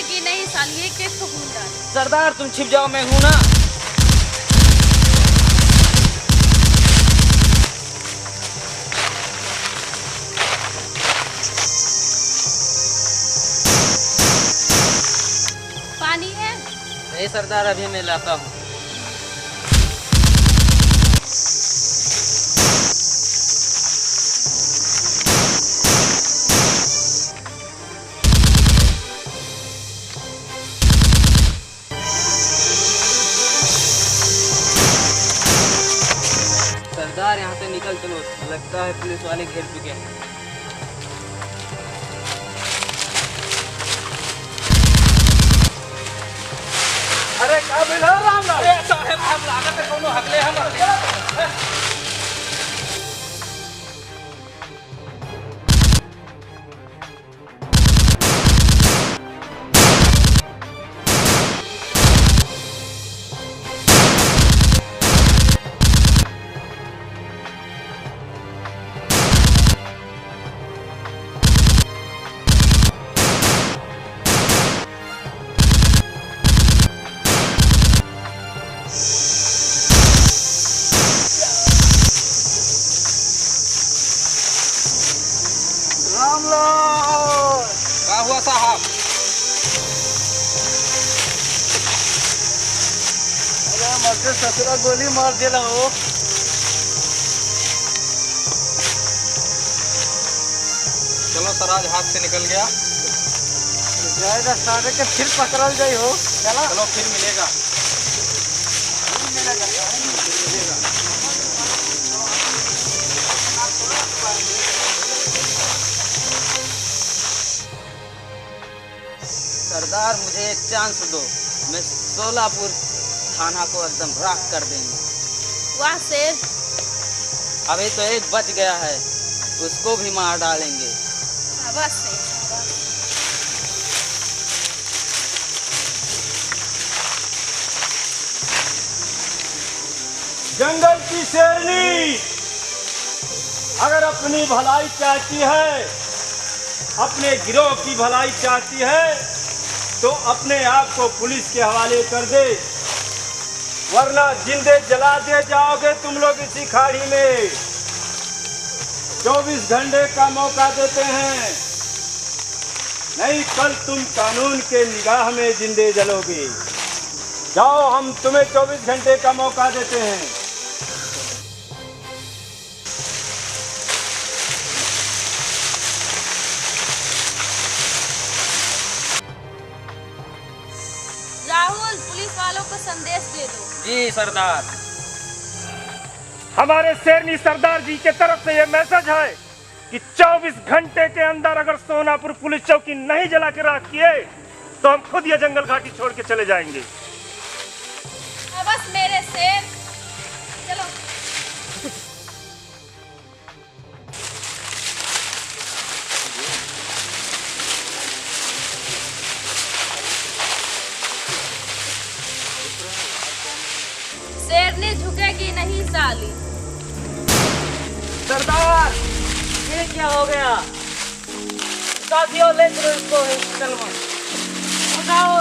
झुकेगी नहीं साली, एक एक को भून डाल। सरदार तुम छिप जाओ, मैं हूं ना। पानी है? नहीं सरदार, अभी मैं लाता हूँ। सरदार यहाँ से निकल चलो, लगता है पुलिस वाले घेर चुके हैं। अरे काबिल है राम राम। अरे साहब हम लागत है कोनो हगले हम। क्या हुआ साहब? अरे मगर ससुरा गोली मार दिया हो। चलो सर, आज हाथ से निकल गया। जाएगा सारे के फिर पकड़ल जाई हो। चला चलो फिर मिलेगा। सरदार मुझे एक चांस दो, मैं सोलापुर थाना को एकदम राख कर देंगे। वाह शेर, अभी तो एक बच गया है, उसको भी मार डालेंगे। शाबाश शेर, शाबाश। जंगल की शेरनी अगर अपनी भलाई चाहती है, अपने गिरोह की भलाई चाहती है, तो अपने आप को पुलिस के हवाले कर दे, वरना जिंदे जला दे जाओगे तुम लोग इसी खाड़ी में। 24 घंटे का मौका देते हैं, नहीं कल तुम कानून के निगाह में जिंदे जलोगे। जाओ, हम तुम्हें 24 घंटे का मौका देते हैं। राहुल, पुलिस वालों को संदेश दे दो। जी सरदार। हमारे शेरनी सरदार जी के तरफ से यह मैसेज है कि 24 घंटे के अंदर अगर सोनापुर पुलिस चौकी नहीं जला के राख किए तो हम खुद ये जंगल घाटी छोड़ के चले जाएंगे। बस मेरे शेर, चलो। शेरनी झुकेगी नहीं साली। सरदार ये क्या हो गया? साथियों ले चलो इसको हॉस्पिटल में। उठाओ।